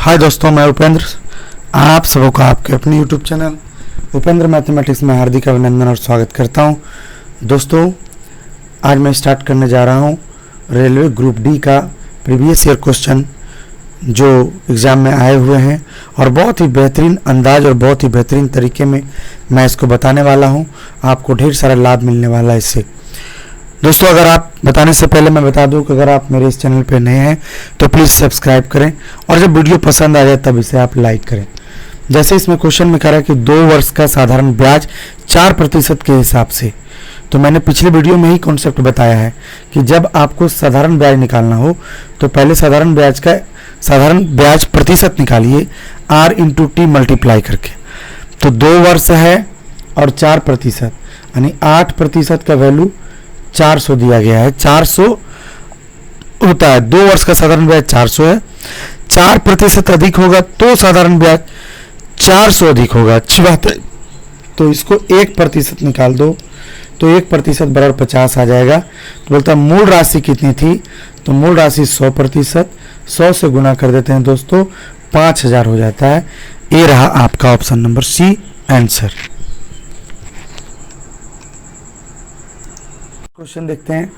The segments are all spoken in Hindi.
हाय दोस्तों, मैं उपेंद्र। आप सबों का आपके अपने यूट्यूब चैनल उपेंद्र मैथमेटिक्स में हार्दिक अभिनंदन और स्वागत करता हूं। दोस्तों, आज मैं स्टार्ट करने जा रहा हूं रेलवे ग्रुप डी का प्रीवियस ईयर क्वेश्चन जो एग्ज़ाम में आए हुए हैं और बहुत ही बेहतरीन अंदाज और बहुत ही बेहतरीन तरीके में मैं इसको बताने वाला हूं। आपको ढेर सारा लाभ मिलने वाला है इससे। दोस्तों, अगर आप बताने से पहले मैं बता दूं कि अगर आप मेरे इस चैनल पे नए हैं तो प्लीज़ सब्सक्राइब करें और जब वीडियो पसंद आ जाए तब इसे आप लाइक करें। जैसे इसमें क्वेश्चन में कह रहा है कि 2 वर्ष का साधारण ब्याज 4% के हिसाब से, तो मैंने पिछले वीडियो में ही कॉन्सेप्ट बताया है कि जब आपको साधारण ब्याज निकालना हो तो पहले साधारण ब्याज प्रतिशत निकालिए R इंटू टी मल्टीप्लाई करके। तो 2 वर्ष है और 4%, यानी 8% का वैल्यू 400 दिया गया है। 400 होता है, 2 वर्ष का साधारण ब्याज 400 है, 4% अधिक होगा तो साधारण ब्याज 400 अधिक होगा। अच्छी बात है। तो इसको 1% निकाल दो तो 1% बराबर 50 आ जाएगा। तो बोलता है मूल राशि कितनी थी, तो मूल राशि 100%, 100 से गुना कर देते हैं दोस्तों, 5000 हो जाता है। ये रहा आपका option number C answer. Question देखते हैं।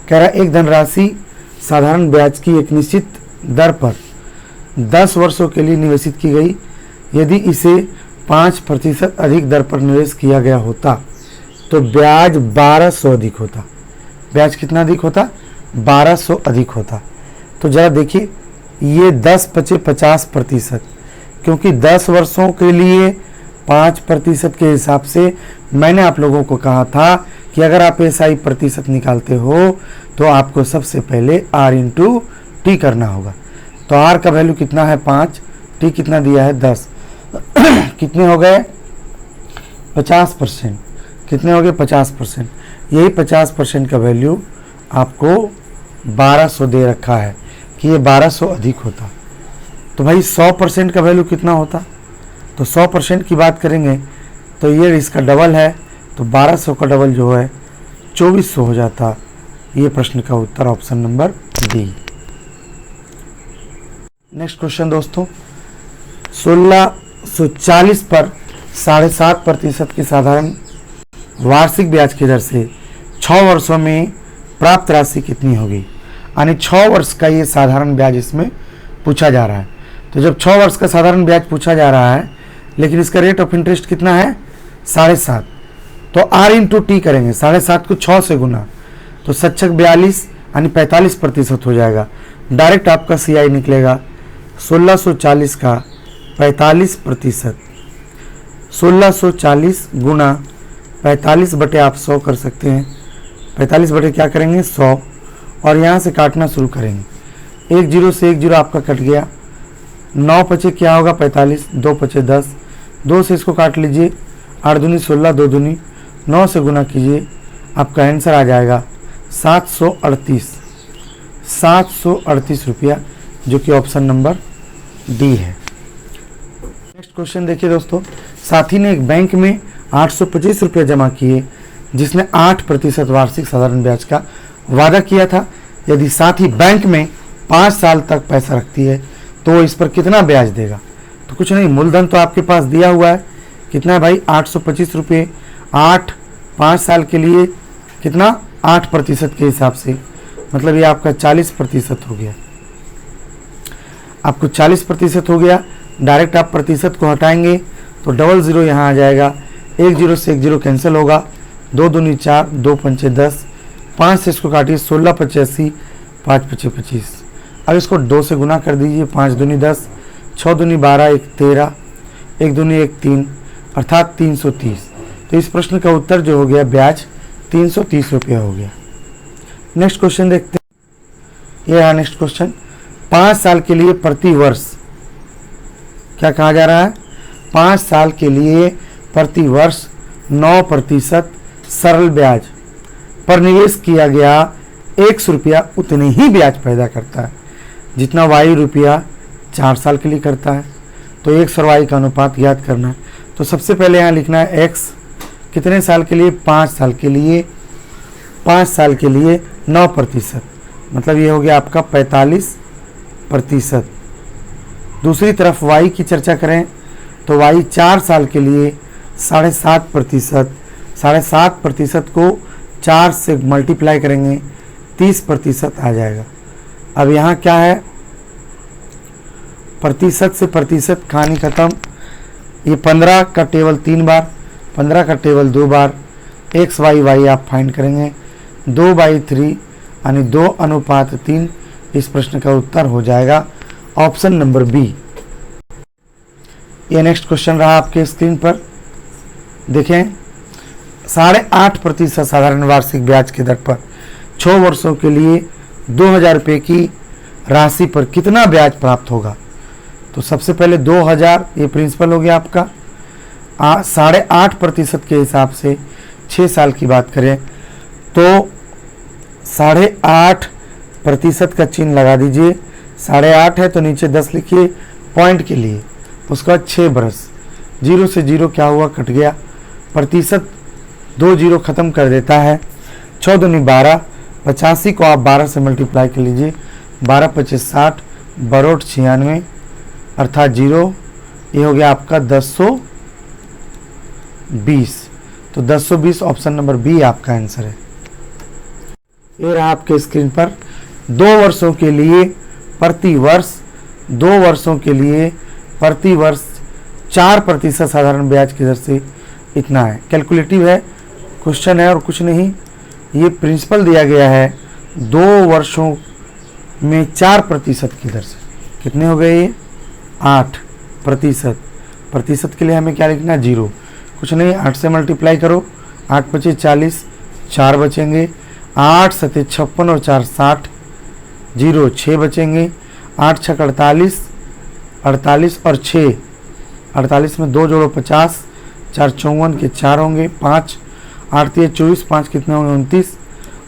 कह रहा एक धनराशि साधारण ब्याज की एक निश्चित दर पर 10 वर्षों के लिए निवेशित की गई। यदि इसे 5% अधिक दर पर निवेश किया गया होता तो ब्याज 1200 अधिक होता। ब्याज कितना अधिक होता? 1200 अधिक होता। तो जरा देखिए, ये 10 बचे 50%, क्योंकि 10 वर्षों के लिए 5% के हिसाब से मैंने आप लोगों को कहा था कि अगर आप SI प्रतिशत निकालते हो तो आपको सबसे पहले R इंटू टी करना होगा। तो R का वैल्यू कितना है 5, टी कितना दिया है 10, कितने हो गए 50%। कितने हो गए 50%। यही 50% का वैल्यू आपको 1200 दे रखा है कि ये 1200 अधिक होता। तो भाई 100% का वैल्यू कितना होता, तो 100% की बात करेंगे तो ये इसका डबल है, तो 1200 का डबल जो है 2400 हो जाता। ये प्रश्न का उत्तर option number D. Next question दोस्तों, 1640 पर 7.5% की साधारण वार्षिक ब्याज की दर से 6 वर्षों में प्राप्त राशि कितनी होगी। यानी 6 वर्ष का ये साधारण ब्याज इसमें पूछा जा रहा है। तो जब 6 वर्ष का साधारण ब्याज पूछा जा रहा है लेकिन इसका रेट ऑफ इंटरेस्ट कितना है 7.5, तो R इंटू टी करेंगे। 7.5 को 6 से गुना तो 42 यानी 45% हो जाएगा। डायरेक्ट आपका CI निकलेगा 1640 का 45%। 1640 गुना 45 बटे आप 100 कर सकते हैं। 45 बटे क्या करेंगे 100, और यहाँ से काटना शुरू करेंगे। 1 0 से 1 0 आपका कट गया। 9 पचे क्या होगा 45, 2 पचे 10, 2 से इसको काट लीजिए, 8 दूनी 16, 2 दूनी 9 से गुना कीजिए, आपका आंसर आ जाएगा 738 रुपया, जो कि ऑप्शन नंबर डी है। नेक्स्ट क्वेश्चन देखिए दोस्तों, साथी ने एक बैंक में 825 रुपये जमा किए जिसने 8% वार्षिक साधारण ब्याज का वादा किया था। यदि साथी बैंक में 5 साल तक पैसा रखती है तो इस पर कितना ब्याज देगा। तो कुछ नहीं, मूलधन तो आपके पास दिया हुआ है, कितना है भाई 825 रुपये, 5 साल के लिए कितना 8% के हिसाब से, मतलब ये आपका 40% हो गया। आपको 40% हो गया। डायरेक्ट आप प्रतिशत को हटाएंगे तो 00 यहाँ आ जाएगा। 1 0 से 1 0 कैंसिल होगा। 2 दूनी 4, 2 पंचे 10, 5 से इसको काटिए, 16 पचे 80, 5 पचे 25। अब इसको 2 से गुना कर दीजिए, 5 दूनी 10, 6 दूनी 12, 1 13, 1 दूनी 1 3, अर्थात 330। तो इस प्रश्न का उत्तर जो हो गया ब्याज 330 रुपया हो गया। नेक्स्ट क्वेश्चन देखते हैं। ये रहा नेक्स्ट क्वेश्चन। 5 साल के लिए प्रति वर्ष क्या कहा जा रहा है, 5 साल के लिए प्रति वर्ष 9% सरल ब्याज पर निवेश किया गया 100 रुपया उतने ही ब्याज पैदा करता है जितना Y रुपया 4 साल के लिए करता है। तो X और Y का अनुपात ज्ञात करना है। तो सबसे पहले यहाँ लिखना है X कितने साल के लिए, 5 साल के लिए। 5 साल के लिए 9%, मतलब ये हो गया आपका 45%। दूसरी तरफ y की चर्चा करें तो y 4 साल के लिए 7.5%, 7.5% को 4 से मल्टीप्लाई करेंगे 30% आ जाएगा। अब यहाँ क्या है, प्रतिशत से प्रतिशत कहानी खत्म। ये 15 का टेबल 3 बार, 15 का टेबल 2 बार, x y y आप फाइंड करेंगे 2/3 यानी 2:3। इस प्रश्न का उत्तर हो जाएगा ऑप्शन नंबर बी। ये नेक्स्ट क्वेश्चन रहा आपके स्क्रीन पर, देखें 8.5% साधारण वार्षिक ब्याज की दर पर 6 वर्षों के लिए 2000 रुपये की राशि पर कितना ब्याज प्राप्त होगा। तो सबसे पहले 2000 ये प्रिंसिपल हो गया आपका। 8.5% के हिसाब से 6 साल की बात करें तो 8.5% का चिन्ह लगा दीजिए। 8.5 है तो नीचे 10 लिखिए पॉइंट के लिए, उसके बाद 6 बरस। 0 से 0 क्या हुआ, कट गया। प्रतिशत 2 0 खत्म कर देता है। 6 दूनी 12, 85 को आप 12 से मल्टीप्लाई कर लीजिए। 12 25 60, बरोट 96 अर्थात 0। ये हो गया आपका 1020। तो 1020 ऑप्शन नंबर बी आपका आंसर है। ये रहा आपके स्क्रीन पर 2 वर्षों के लिए प्रति वर्ष 2 वर्षों के लिए प्रति वर्ष 4% साधारण ब्याज की दर से इतना है। कैलकुलेटिव है, क्वेश्चन है और कुछ नहीं। ये प्रिंसिपल दिया गया है 2 वर्षों में 4% की दर से। कितने हो गए ये 8%। प्रतिशत के लिए हमें क्या लिखना है 0, कुछ नहीं 8 से मल्टीप्लाई करो। 8 25 40, 4 बचेंगे। 8 7 56 और 4 60, 0 6 बचेंगे। 8 6 48, 48 और 6 48 में 2 जोड़ो 50, 4 54 के 4 होंगे 5, 8 3 24, 5 कितने होंगे 29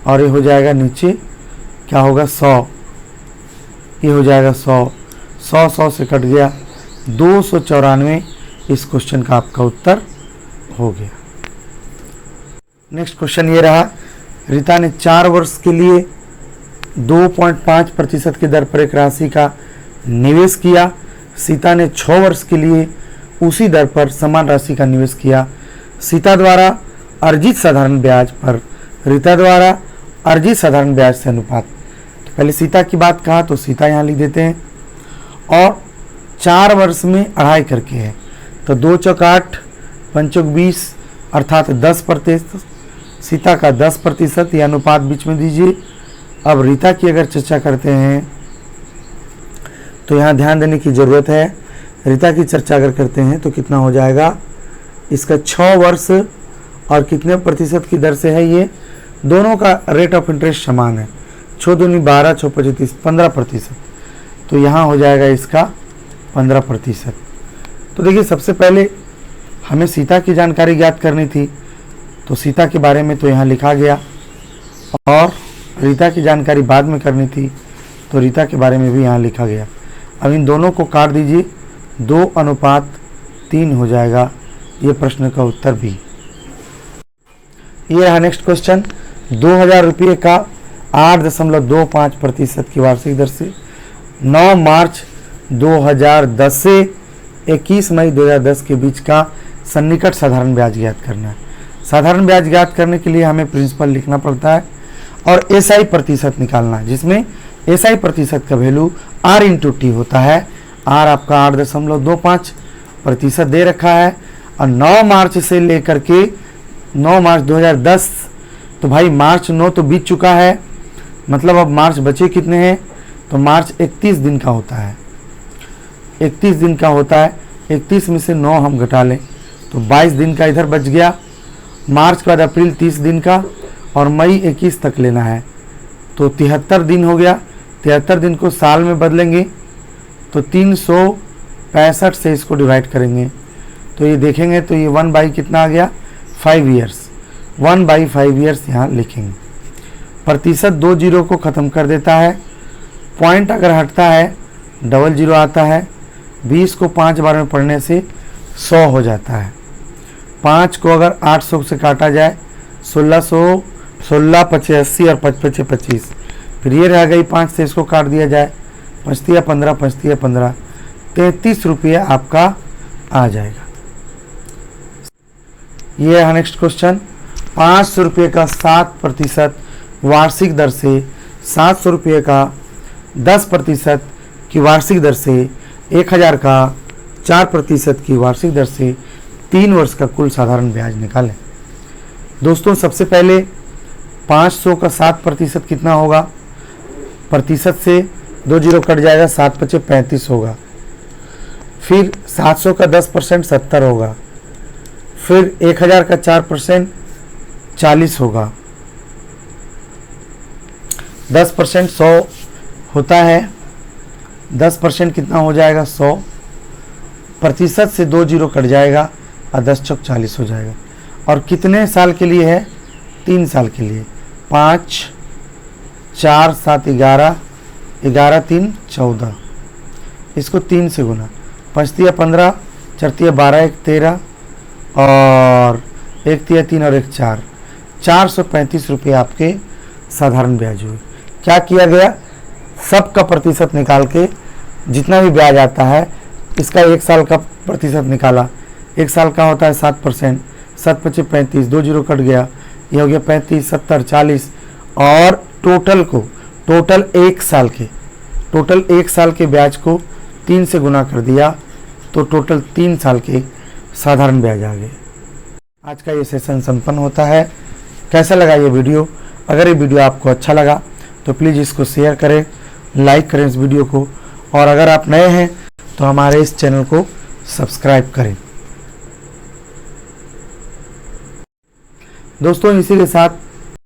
और ये हो जाएगा नीचे क्या होगा 100। ये हो जाएगा 100 से कट गया 294। इस क्वेश्चन का आपका उत्तर हो गया। नेक्स्ट क्वेश्चन ये रहा, रीता ने 4 वर्ष के लिए 2.5% की दर पर एक राशि का निवेश किया। सीता ने 6 वर्ष के लिए उसी दर पर समान राशि का निवेश किया। सीता द्वारा अर्जित साधारण ब्याज पर रीता द्वारा अर्जित साधारण ब्याज से अनुपात। तो पहले सीता की बात कहा तो सीता यहाँ लिख देते हैं और 4 वर्ष में 2.5 करके है तो 2 चौक 8, 5 चौक 20 अर्थात 10%। सीता का 10% यह अनुपात बीच में दीजिए। अब रीता की अगर चर्चा करते हैं तो यहाँ ध्यान देने की ज़रूरत है। रीता की चर्चा अगर करते हैं तो कितना हो जाएगा, इसका 6 वर्ष और कितने प्रतिशत की दर से है, ये दोनों का रेट ऑफ इंटरेस्ट समान है। 6 दूनी 12, 6 25 15%। तो यहाँ हो जाएगा इसका 15%। तो देखिए सबसे पहले हमें सीता की जानकारी ज्ञात करनी थी तो सीता के बारे में तो यहाँ लिखा गया और रीता की जानकारी बाद में करनी थी तो रीता के बारे में भी यहाँ लिखा गया। अब इन दोनों को काट दीजिए, 2:3 हो जाएगा। ये प्रश्न का उत्तर भी। ये रहा नेक्स्ट क्वेश्चन, 2000 रुपये का 8.25% की वार्षिक दर से 9 मार्च 2010 से 21 मई 2010 के बीच का सन्निकट साधारण ब्याज ज्ञात करना है। साधारण ब्याज ज्ञात करने के लिए हमें प्रिंसिपल लिखना पड़ता है और एसआई प्रतिशत निकालना है, जिसमें एसआई प्रतिशत का वैल्यू आर इंटू टी होता है। आर आपका 8.25% दे रखा है और 9 मार्च से लेकर के 9 मार्च 2010, तो भाई मार्च 9 तो बीत चुका है, मतलब अब मार्च बचे कितने हैं, तो मार्च 31 दिन का होता है। 31 दिन का होता है, 31 में से 9 हम घटा लें तो 22 दिन का इधर बच गया। मार्च के बाद अप्रैल 30 दिन का और मई 21 तक लेना है तो 73 दिन हो गया। 73 दिन को साल में बदलेंगे तो 365 से इसको डिवाइड करेंगे तो ये देखेंगे तो ये 1/, कितना आ गया 5 ईयर्स। 1/5 ईयर्स यहाँ लिखेंगे। प्रतिशत 2 जीरो को ख़त्म कर देता है। पॉइंट अगर हटता है 00 आता है। 20 को 5 बार में पढ़ने से 100 हो जाता है। 5 को अगर 800 से काटा जाए 1600, 16 25 80 और 5 25 25, फिर ये रह गई 5 से इसको काट दिया जाए 5 15 5 15, 33 रुपये आपका आ जाएगा। ये है नेक्स्ट क्वेश्चन। 500 रुपये का 7% वार्षिक दर से 700 रुपये का 10% की वार्षिक दर से 1000 का 4% की वार्षिक दर से 3 वर्ष का कुल साधारण ब्याज निकालें। दोस्तों सबसे पहले 500 का 7% कितना होगा, प्रतिशत से 2 जीरो कट जाएगा, 7 पचे 35 होगा। फिर 700 का 10% 70 होगा। फिर 1000 का 4% 40 होगा। 10% 100 होता है, 10% कितना हो जाएगा 100, प्रतिशत से 2 जीरो कट जाएगा और 10 चौक 40 हो जाएगा। और कितने साल के लिए है, 3 साल के लिए। 5 4 7 11, 11 3 14, इसको 3 से गुना, 5 तिया 15, 4 तिया 12, 1 13 और 1 तिया 3 और 1 4, 435 रुपये आपके साधारण ब्याज हुए। क्या किया गया, सबका प्रतिशत निकाल के जितना भी ब्याज आता है इसका 1 साल का प्रतिशत निकाला। 1 साल का होता है 7%, 7 पचे 35, 2 जीरो कट गया, ये हो गया 35 70 40, और टोटल 1 साल के ब्याज को 3 से गुना कर दिया तो टोटल 3 साल के साधारण ब्याज आ गए। आज का ये सेशन संपन्न होता है। कैसा लगा ये वीडियो? अगर ये वीडियो आपको अच्छा लगा तो प्लीज़ इसको शेयर करें, लाइक करें इस वीडियो को, और अगर आप नए हैं तो हमारे इस चैनल को सब्सक्राइब करें। दोस्तों इसी के साथ